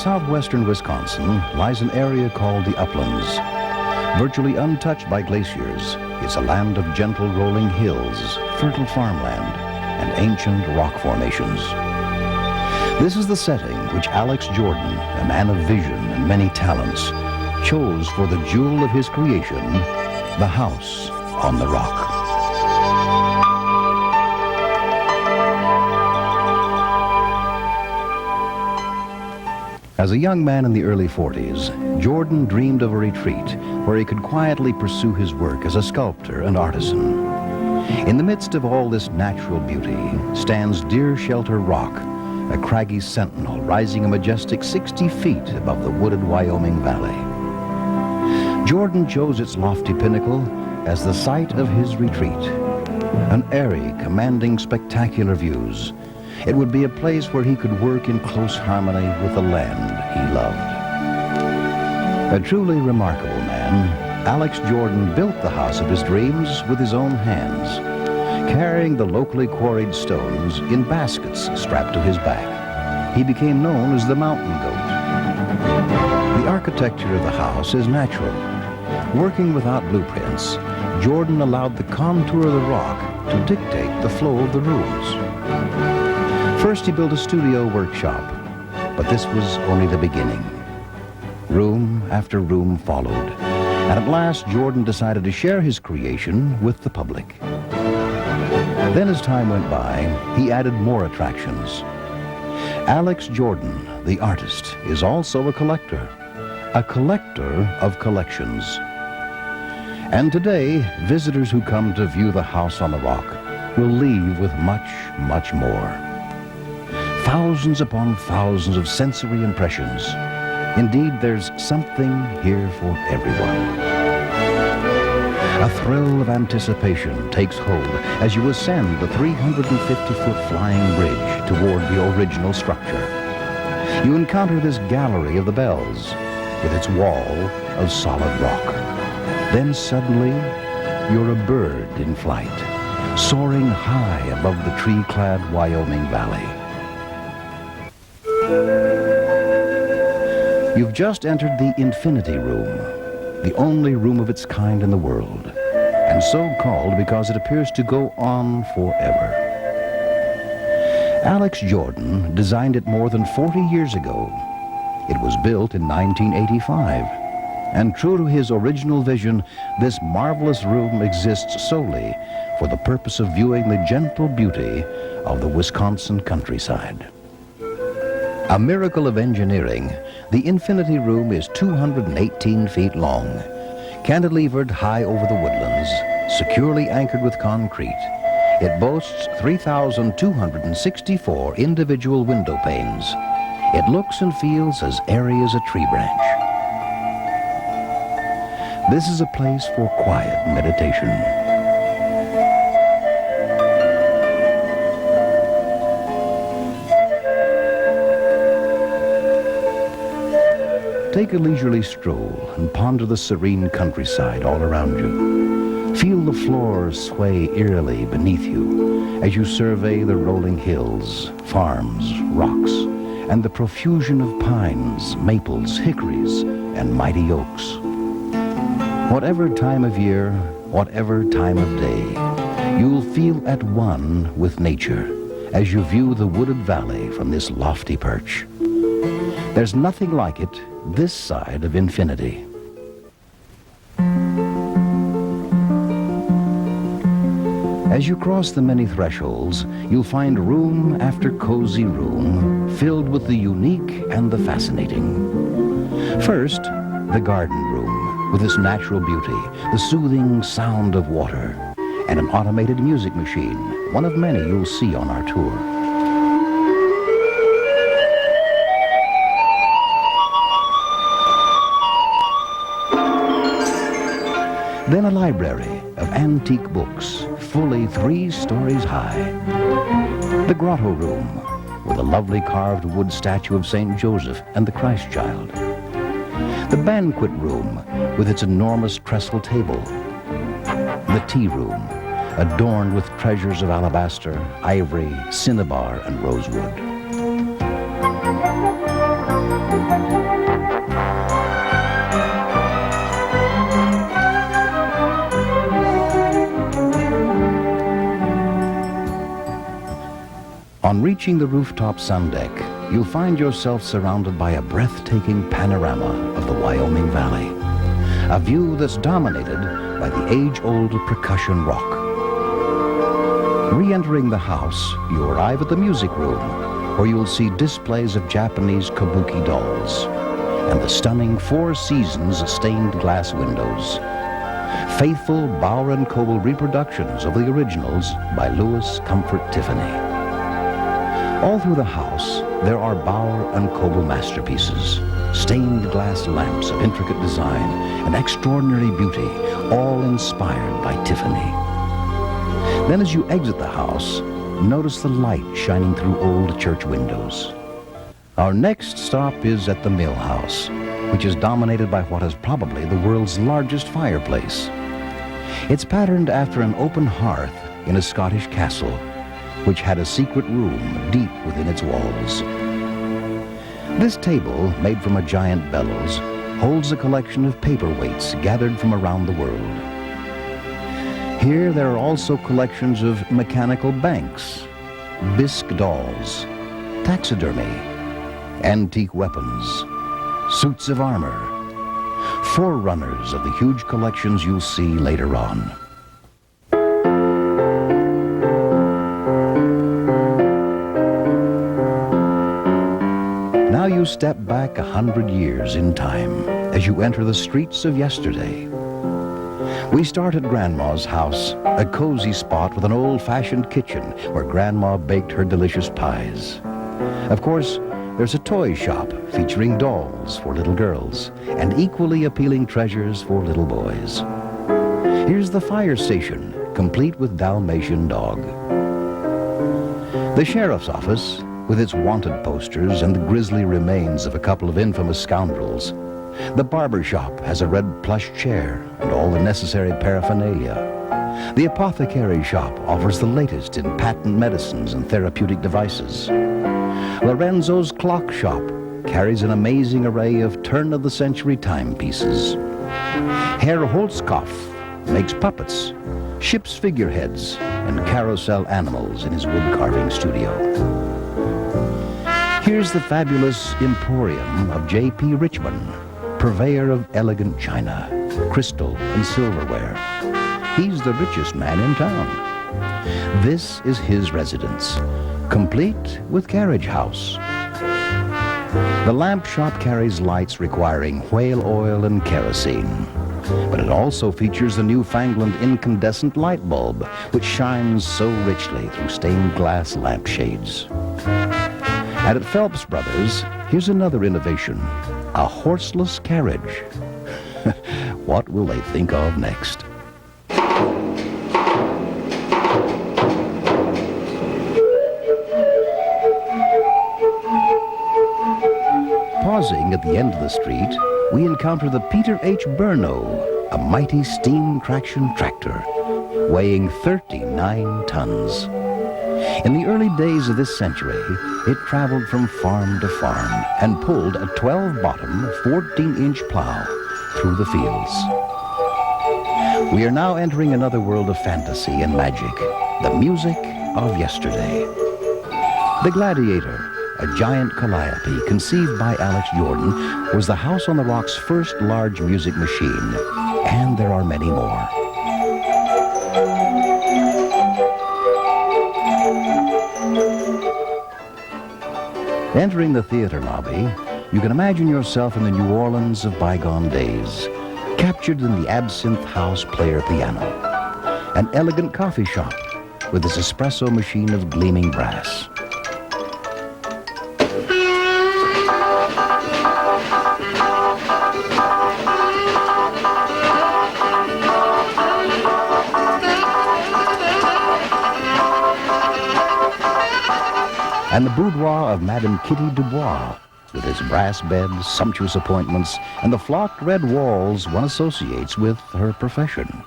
southwestern Wisconsin lies an area called the Uplands. Virtually untouched by glaciers, it's a land of gentle rolling hills, fertile farmland, and ancient rock formations. This is the setting which Alex Jordan, a man of vision and many talents, chose for the jewel of his creation, the house on the rock. As a young man in the early 40s, Jordan dreamed of a retreat where he could quietly pursue his work as a sculptor and artisan. In the midst of all this natural beauty stands Deershelter Rock, a craggy sentinel rising a majestic 60 feet above the wooded Wyoming Valley. Jordan chose its lofty pinnacle as the site of his retreat, an eyrie commanding spectacular views. It would be a place where he could work in close harmony with the land he loved. A truly remarkable man, Alex Jordan built the house of his dreams with his own hands, carrying the locally quarried stones in baskets strapped to his back. He became known as the Mountain Goat. The architecture of the house is natural. Working without blueprints, Jordan allowed the contour of the rock to dictate the flow of the rooms. First, he built a studio workshop, but this was only the beginning. Room after room followed, and at last Jordan decided to share his creation with the public. Then as time went by, he added more attractions. Alex Jordan, the artist, is also a collector of collections. And today, visitors who come to view the house on the rock will leave with much, much more. Thousands upon thousands of sensory impressions. Indeed, there's something here for everyone. A thrill of anticipation takes hold as you ascend the 350-foot flying bridge toward the original structure. You encounter this gallery of the bells with its wall of solid rock. Then suddenly, you're a bird in flight, soaring high above the tree-clad Wyoming Valley. You've just entered the Infinity Room, the only room of its kind in the world, and so called because it appears to go on forever. Alex Jordan designed it more than 40 years ago. It was built in 1985, and true to his original vision, this marvelous room exists solely for the purpose of viewing the gentle beauty of the Wisconsin countryside. A miracle of engineering, the Infinity Room is 218 feet long, cantilevered high over the woodlands, securely anchored with concrete. It boasts 3,264 individual window panes. It looks and feels as airy as a tree branch. This is a place for quiet meditation. Take a leisurely stroll and ponder the serene countryside all around you. Feel the floor sway eerily beneath you as you survey the rolling hills, farms, rocks, and the profusion of pines, maples, hickories, and mighty oaks. Whatever time of year, whatever time of day, you'll feel at one with nature as you view the wooded valley from this lofty perch. There's nothing like it this side of infinity. As you cross the many thresholds, you'll find room after cozy room filled with the unique and the fascinating. First, the garden room with its natural beauty, the soothing sound of water, and an automated music machine, one of many you'll see on our tour. Then a library of antique books, fully 3 stories high. The grotto room, with a lovely carved wood statue of St. Joseph and the Christ Child. The banquet room, with its enormous trestle table. The tea room, adorned with treasures of alabaster, ivory, cinnabar, and rosewood. On reaching the rooftop sun deck, you'll find yourself surrounded by a breathtaking panorama of the Wyoming Valley. A view that's dominated by the age-old percussion rock. Re-entering the house, you arrive at the music room, where you'll see displays of Japanese kabuki dolls and the stunning Four Seasons stained glass windows. Faithful Bauer and Coble reproductions of the originals by Louis Comfort Tiffany. All through the house, there are Bauer and Coble masterpieces, stained glass lamps of intricate design and extraordinary beauty, all inspired by Tiffany. Then as you exit the house, notice the light shining through old church windows. Our next stop is at the Mill House, which is dominated by what is probably the world's largest fireplace. It's patterned after an open hearth in a Scottish castle, which had a secret room deep within its walls. This table, made from a giant bellows, holds a collection of paperweights gathered from around the world. Here there are also collections of mechanical banks, bisque dolls, taxidermy, antique weapons, suits of armor, forerunners of the huge collections you'll see later on. Now you step back 100 years in time as you enter the streets of yesterday. We start at Grandma's house, a cozy spot with an old-fashioned kitchen where Grandma baked her delicious pies. Of course, there's a toy shop featuring dolls for little girls and equally appealing treasures for little boys. Here's the fire station, complete with Dalmatian dog. The sheriff's office, with its wanted posters and the grisly remains of a couple of infamous scoundrels. The barber shop has a red plush chair and all the necessary paraphernalia. The apothecary shop offers the latest in patent medicines and therapeutic devices. Lorenzo's clock shop carries an amazing array of turn-of-the-century timepieces. Herr Holzkopf makes puppets, ship's figureheads, and carousel animals in his wood-carving studio. Here's the fabulous emporium of J.P. Richmond, purveyor of elegant china, crystal, and silverware. He's the richest man in town. This is his residence, complete with carriage house. The lamp shop carries lights requiring whale oil and kerosene, but it also features the newfangled incandescent light bulb, which shines so richly through stained glass lampshades. And at Phelps Brothers, here's another innovation, a horseless carriage. What will they think of next? Pausing at the end of the street, we encounter the Peter H. Burno, a mighty steam traction tractor, weighing 39 tons. In the early days of this century, it traveled from farm to farm and pulled a 12-bottom, 14-inch plow through the fields. We are now entering another world of fantasy and magic, the music of yesterday. The Gladiator, a giant calliope conceived by Alex Jordan, was the House on the Rock's first large music machine, and there are many more. Entering the theater lobby, you can imagine yourself in the New Orleans of bygone days, captured in the Absinthe House player piano, an elegant coffee shop with its espresso machine of gleaming brass. And the boudoir of Madame Kitty Dubois, with its brass bed, sumptuous appointments, and the flocked red walls one associates with her profession.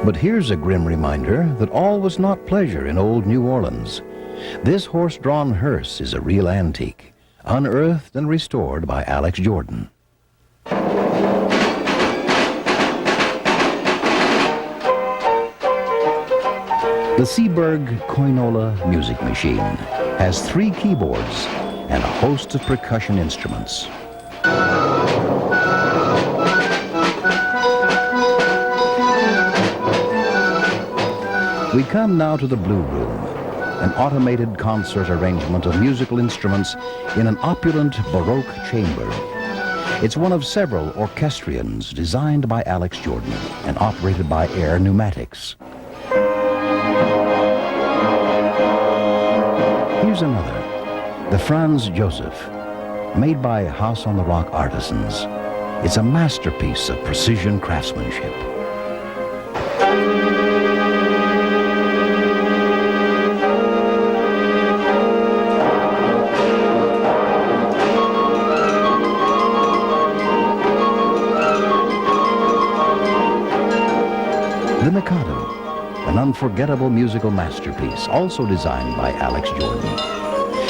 But here's a grim reminder that all was not pleasure in old New Orleans. This horse-drawn hearse is a real antique, unearthed and restored by Alex Jordan. The Seeburg Koinola music machine has 3 keyboards and a host of percussion instruments. We come now to the Blue Room, an automated concert arrangement of musical instruments in an opulent Baroque chamber. It's one of several orchestrions designed by Alex Jordan and operated by Air Pneumatics. Here's another, the Franz Joseph, made by House on the Rock artisans. It's a masterpiece of precision craftsmanship. The Mikado, an unforgettable musical masterpiece, also designed by Alex Jordan.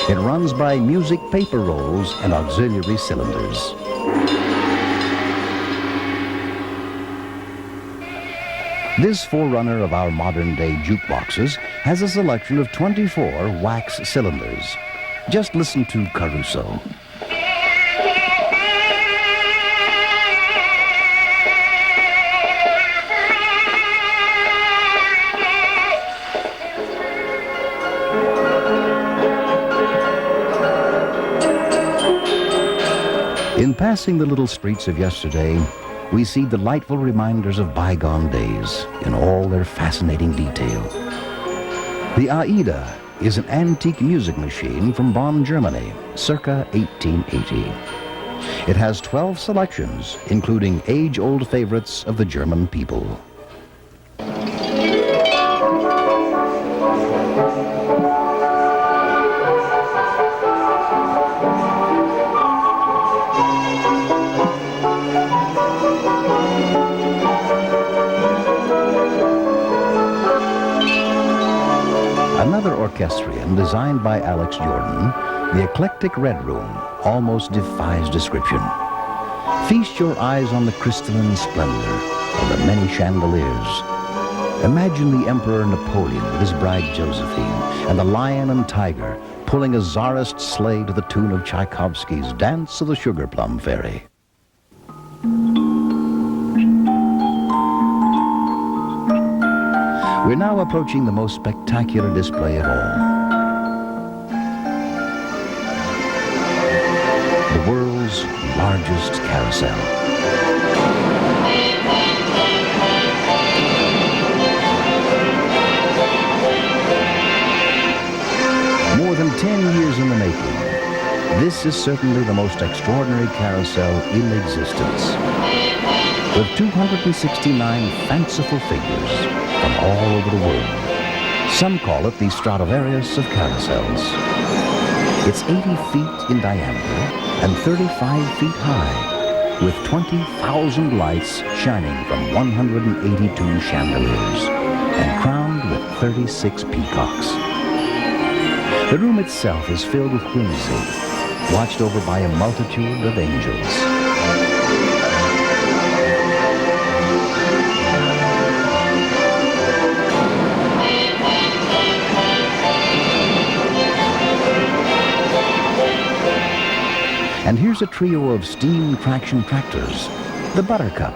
It runs by music paper rolls and auxiliary cylinders. This forerunner of our modern-day jukeboxes has a selection of 24 wax cylinders. Just listen to Caruso. In passing the little streets of yesterday, we see delightful reminders of bygone days in all their fascinating detail. The Aida is an antique music machine from Bonn, Germany, circa 1880. It has 12 selections, including age-old favorites of the German people. Another orchestrion designed by Alex Jordan, the eclectic Red Room, almost defies description. Feast your eyes on the crystalline splendor of the many chandeliers. Imagine the Emperor Napoleon with his bride Josephine and the lion and tiger pulling a czarist sleigh to the tune of Tchaikovsky's Dance of the Sugar Plum Fairy. We're now approaching the most spectacular display of all. The world's largest carousel. More than 10 years in the making, this is certainly the most extraordinary carousel in existence. With 269 fanciful figures from all over the world. Some call it the Stradivarius of carousels. It's 80 feet in diameter and 35 feet high, with 20,000 lights shining from 182 chandeliers and crowned with 36 peacocks. The room itself is filled with whimsy, watched over by a multitude of angels. And here's a trio of steam traction tractors, the Buttercup,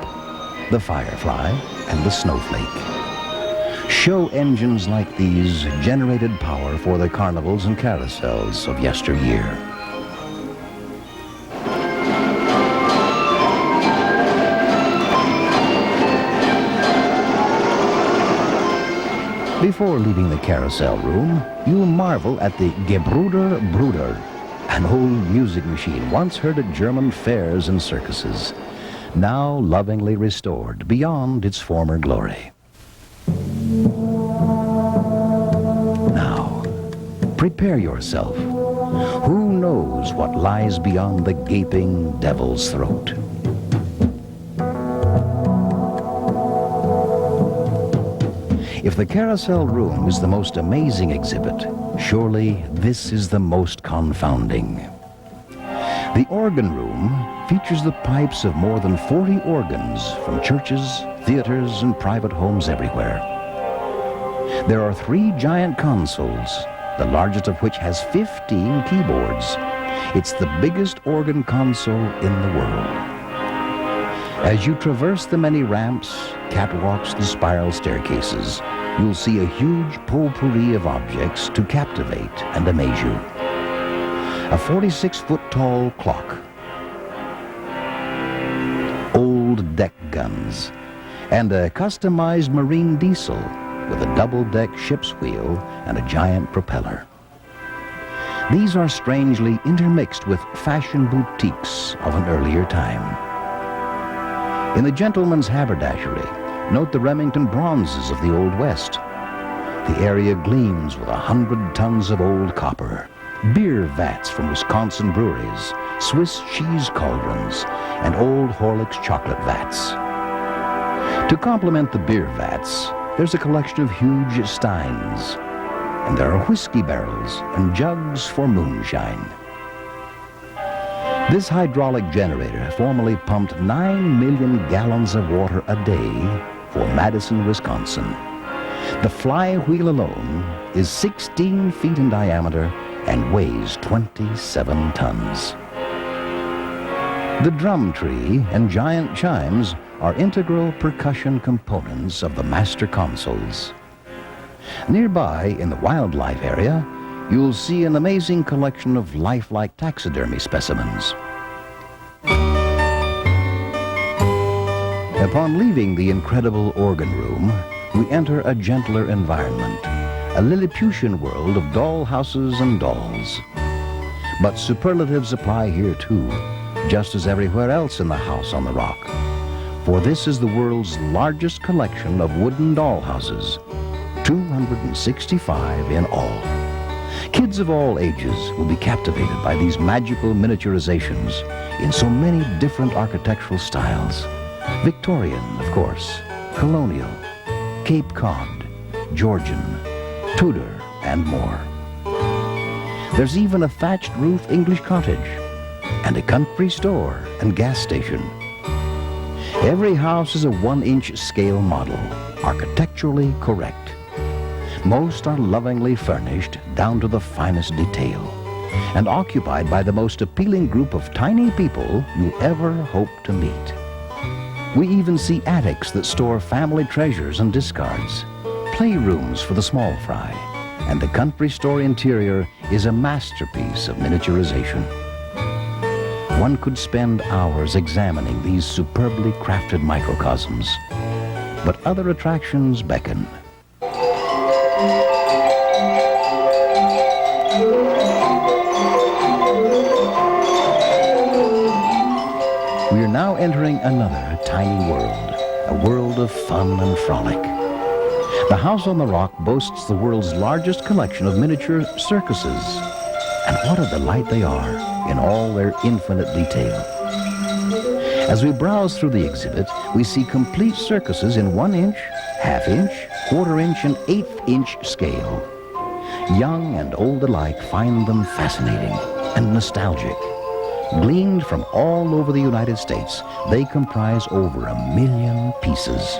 the Firefly, and the Snowflake. Show engines like these generated power for the carnivals and carousels of yesteryear. Before leaving the carousel room, you'll marvel at the Gebruder Bruder, an old music machine once heard at German fairs and circuses, now lovingly restored beyond its former glory. Now, prepare yourself. Who knows what lies beyond the gaping devil's throat? If the carousel room is the most amazing exhibit, surely this is the most confounding. The organ room features the pipes of more than 40 organs from churches, theaters, and private homes everywhere. There are 3 giant consoles, the largest of which has 15 keyboards. It's the biggest organ console in the world. As you traverse the many ramps, catwalks, and spiral staircases, you'll see a huge potpourri of objects to captivate and amaze you. A 46-foot-tall clock, old deck guns, and a customized marine diesel with a double-deck ship's wheel and a giant propeller. These are strangely intermixed with fashion boutiques of an earlier time. In the gentleman's haberdashery, note the Remington bronzes of the Old West. The area gleams with 100 tons of old copper, beer vats from Wisconsin breweries, Swiss cheese cauldrons, and old Horlick's chocolate vats. To complement the beer vats, there's a collection of huge steins, and there are whiskey barrels and jugs for moonshine. This hydraulic generator formerly pumped 9 million gallons of water a day for Madison, Wisconsin. The flywheel alone is 16 feet in diameter and weighs 27 tons. The drum tree and giant chimes are integral percussion components of the master consoles. Nearby, in the wildlife area, you'll see an amazing collection of lifelike taxidermy specimens. Upon leaving the incredible organ room, we enter a gentler environment, a Lilliputian world of dollhouses and dolls. But superlatives apply here too, just as everywhere else in the House on the Rock. For this is the world's largest collection of wooden dollhouses, 265 in all. Kids of all ages will be captivated by these magical miniaturizations in so many different architectural styles. Victorian, of course, colonial, Cape Cod, Georgian, Tudor, and more. There's even a thatched roof English cottage and a country store and gas station. Every house is a 1-inch scale model, architecturally correct. Most are lovingly furnished down to the finest detail and occupied by the most appealing group of tiny people you ever hope to meet. We even see attics that store family treasures and discards, playrooms for the small fry, and the country store interior is a masterpiece of miniaturization. One could spend hours examining these superbly crafted microcosms, but other attractions beckon. We are now entering another tiny world, a world of fun and frolic. The House on the Rock boasts the world's largest collection of miniature circuses, and what a delight they are in all their infinite detail. As we browse through the exhibit, we see complete circuses in 1-inch, half-inch, quarter-inch, and 1/8-inch scale. Young and old alike find them fascinating and nostalgic. Gleaned from all over the United States, they comprise over 1 million pieces.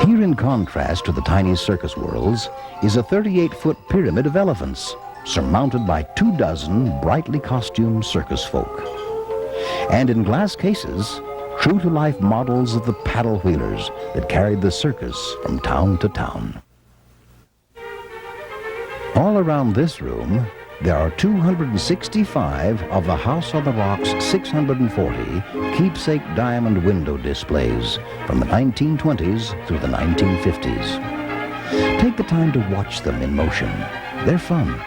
Here, in contrast to the tiny circus worlds, is a 38-foot pyramid of elephants, surmounted by 24 brightly costumed circus folk. And in glass cases, true-to-life models of the paddle wheelers that carried the circus from town to town. All around this room, there are 265 of the House on the Rock's 640 keepsake diamond window displays from the 1920s through the 1950s. Take the time to watch them in motion. They're fun.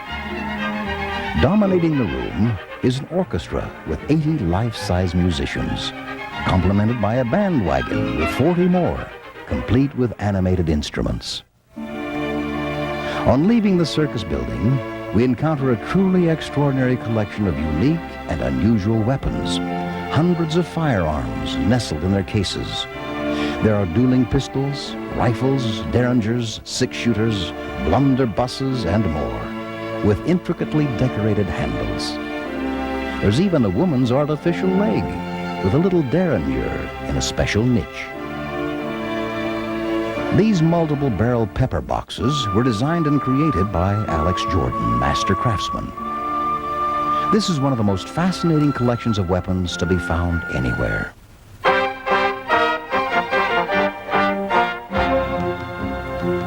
Dominating the room is an orchestra with 80 life-size musicians, complemented by a bandwagon with 40 more, complete with animated instruments. On leaving the circus building, we encounter a truly extraordinary collection of unique and unusual weapons, hundreds of firearms nestled in their cases. There are dueling pistols, rifles, derringers, six-shooters, blunderbusses, and more, with intricately decorated handles. There's even a woman's artificial leg, with a little derringer in a special niche. These multiple barrel pepper boxes were designed and created by Alex Jordan, master craftsman. This is one of the most fascinating collections of weapons to be found anywhere.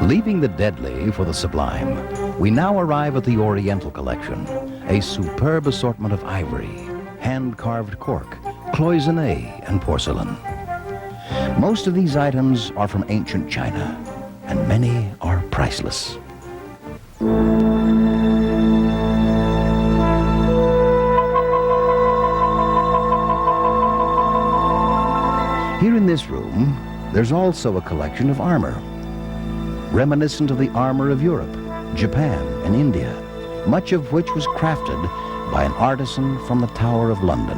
Leaving the deadly for the sublime, we now arrive at the Oriental collection, a superb assortment of ivory, hand-carved cork, cloisonne, and porcelain. Most of these items are from ancient China, and many are priceless. Here in this room, there's also a collection of armor, reminiscent of the armor of Europe, Japan, and India, much of which was crafted by an artisan from the Tower of London.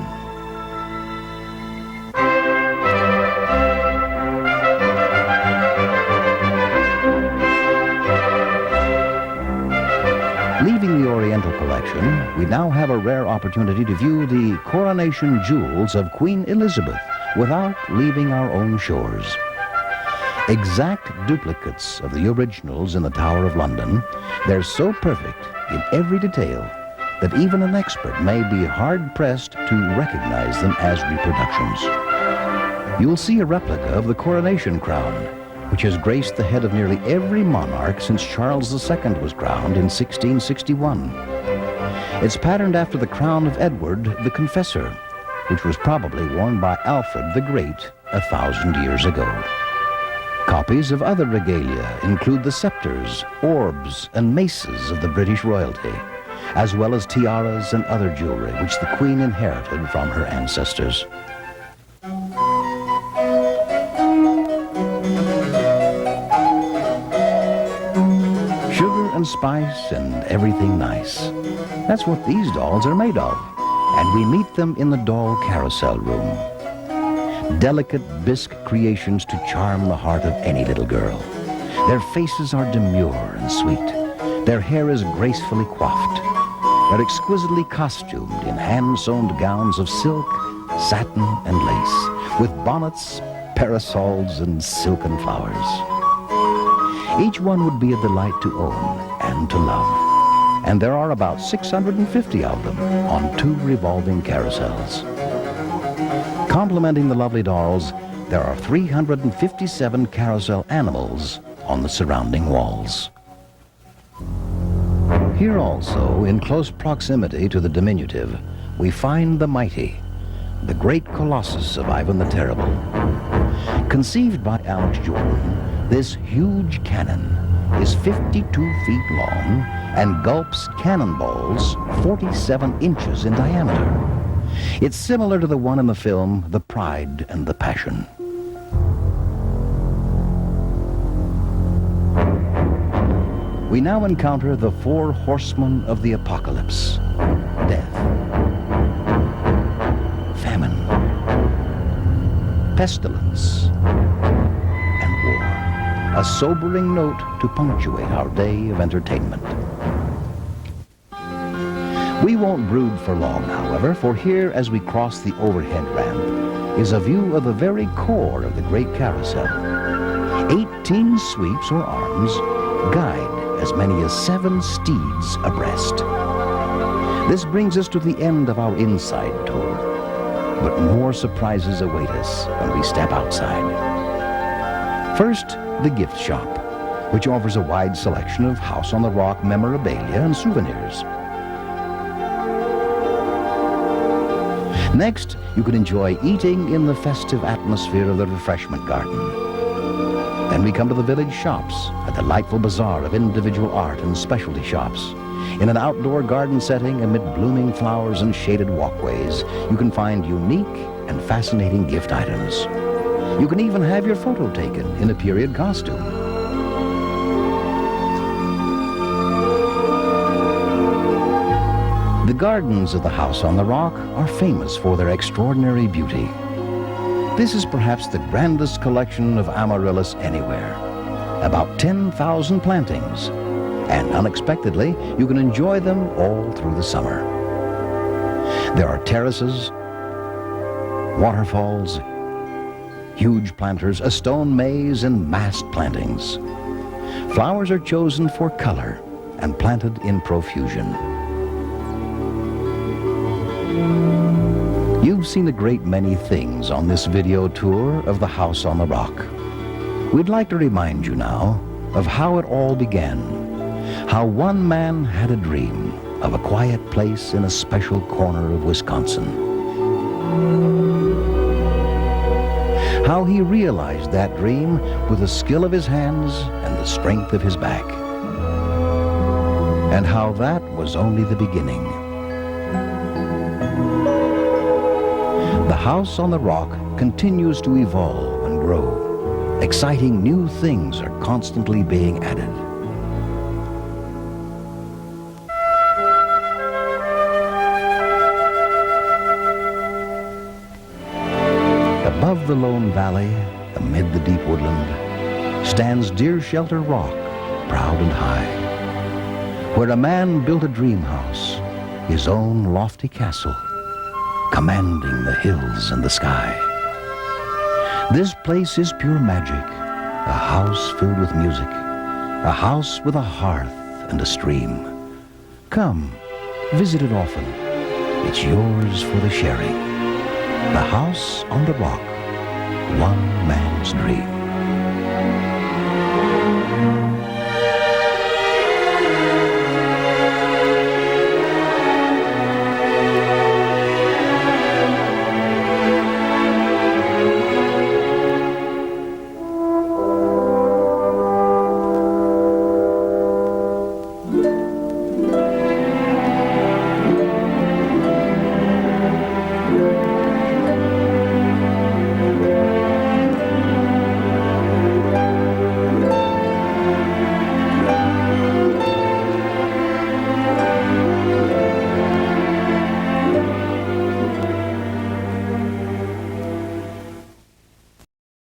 Leaving the Oriental collection, we now have a rare opportunity to view the coronation jewels of Queen Elizabeth without leaving our own shores. Exact duplicates of the originals in the Tower of London, they're so perfect in every detail that even an expert may be hard-pressed to recognize them as reproductions. You'll see a replica of the coronation crown, which has graced the head of nearly every monarch since Charles II was crowned in 1661. It's patterned after the crown of Edward the Confessor, which was probably worn by Alfred the Great 1,000 years ago. Copies of other regalia include the scepters, orbs, and maces of the British royalty, as well as tiaras and other jewelry which the Queen inherited from her ancestors. Sugar and spice and everything nice. That's what these dolls are made of, and we meet them in the doll carousel room. Delicate bisque creations to charm the heart of any little girl. Their faces are demure and sweet. Their hair is gracefully coiffed. They're exquisitely costumed in hand-sewn gowns of silk, satin, and lace, with bonnets, parasols, and silken flowers. Each one would be a delight to own and to love. And there are about 650 of them on 2 revolving carousels. Complementing the lovely dolls, there are 357 carousel animals on the surrounding walls. Here also, in close proximity to the diminutive, we find the mighty, the great colossus of Ivan the Terrible. Conceived by Alex Jordan, this huge cannon is 52 feet long and gulps cannonballs 47 inches in diameter. It's similar to the one in the film The Pride and the Passion. We now encounter the 4 horsemen of the apocalypse: death, famine, pestilence, and war. A sobering note to punctuate our day of entertainment. We won't brood for long, however, for here, as we cross the overhead ramp, is a view of the very core of the great carousel. 18 sweeps or arms guide as many as 7 steeds abreast. This brings us to the end of our inside tour, but more surprises await us when we step outside. First, the gift shop, which offers a wide selection of House on the Rock memorabilia and souvenirs. Next, you can enjoy eating in the festive atmosphere of the refreshment garden. Then we come to the village shops, a delightful bazaar of individual art and specialty shops. In an outdoor garden setting amid blooming flowers and shaded walkways, you can find unique and fascinating gift items. You can even have your photo taken in a period costume. The gardens of the House on the Rock are famous for their extraordinary beauty. This is perhaps the grandest collection of amaryllis anywhere. About 10,000 plantings. And unexpectedly, you can enjoy them all through the summer. There are terraces, waterfalls, huge planters, a stone maze, and massed plantings. Flowers are chosen for color and planted in profusion. You've seen a great many things on this video tour of the House on the Rock. We'd like to remind you now of how it all began, how one man had a dream of a quiet place in a special corner of Wisconsin. How he realized that dream with the skill of his hands and the strength of his back. And how that was only the beginning. The House on the Rock continues to evolve and grow. Exciting new things are constantly being added. Above the lone valley, amid the deep woodland, stands Deershelter Rock, proud and high, where a man built a dream house, his own lofty castle, commanding the hills and the sky. This place is pure magic, a house filled with music, a house with a hearth and a stream. Come, visit it often. It's yours for the sharing. The House on the Rock, one man's dream.